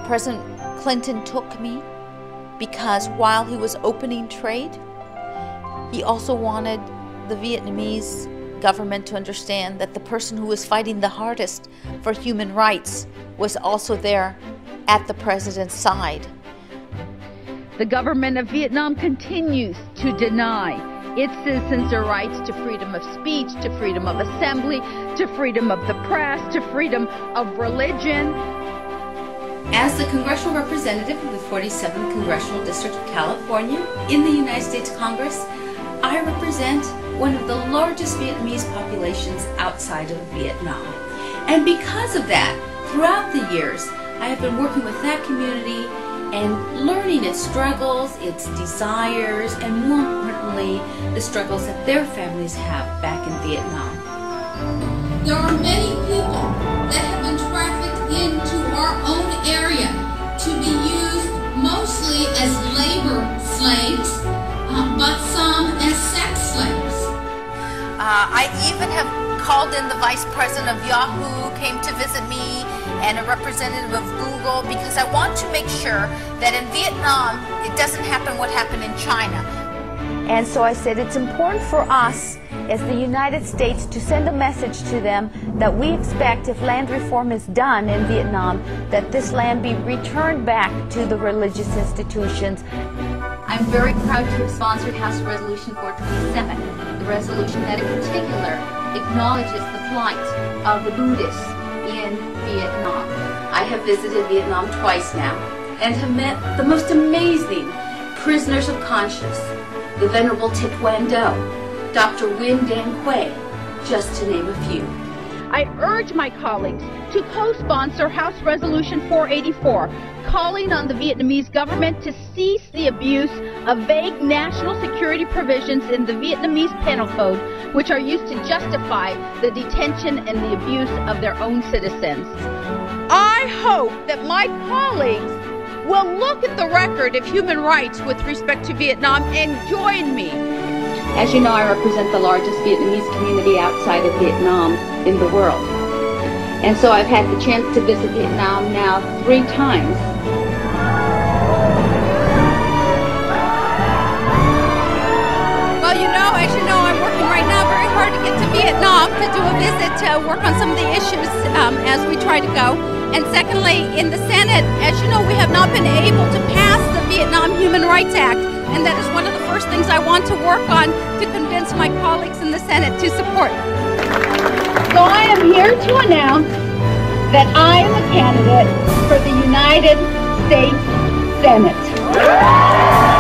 President Clinton took me because while he was opening trade, he also wanted the Vietnamese government to understand that the person who was fighting the hardest for human rights was also there at the president's side. The government of Vietnam continues to deny its citizens their rights to freedom of speech, to freedom of assembly, to freedom of the press, to freedom of religion. As the congressional representative of the 47th Congressional District of California in the United States Congress, I represent one of the largest Vietnamese populations outside of Vietnam. And because of that, throughout the years, I have been working with that community and learning its struggles, its desires, and more importantly, the struggles that their families have back in Vietnam. There are many people that have been trafficked into our own area to be used mostly as labor slaves, but some as sex slaves. I even have called in the vice president of Yahoo, came to visit me, and a representative of Google, because I want to make sure that in Vietnam it doesn't happen what happened in China. And so I said it's important for us as the United States to send a message to them that we expect, if land reform is done in Vietnam, that this land be returned back to the religious institutions. I'm very proud to have sponsored House Resolution 427, the resolution that in particular acknowledges the plight of the Buddhists in Vietnam. I have visited Vietnam twice now and have met the most amazing prisoners of conscience, the Venerable Thich Van Do, Dr. Nguyen Dan Quay, just to name a few. I urge my colleagues to co-sponsor House Resolution 484, calling on the Vietnamese government to cease the abuse of vague national security provisions in the Vietnamese Penal Code, which are used to justify the detention and the abuse of their own citizens. I hope that my colleagues will look at the record of human rights with respect to Vietnam and join me. As you know, I represent the largest Vietnamese community outside of Vietnam in the world. And so I've had the chance to visit Vietnam now 3 times. Well, as you know, I'm working right now very hard to get to Vietnam to do a visit to work on some of the issues as we try to go. And secondly, in the Senate, as you know, we have not been able to pass the Vietnam Human Rights Act. And that is one of the first things I want to work on to convince my colleagues in the Senate to support. So I am here to announce that I am a candidate for the United States Senate.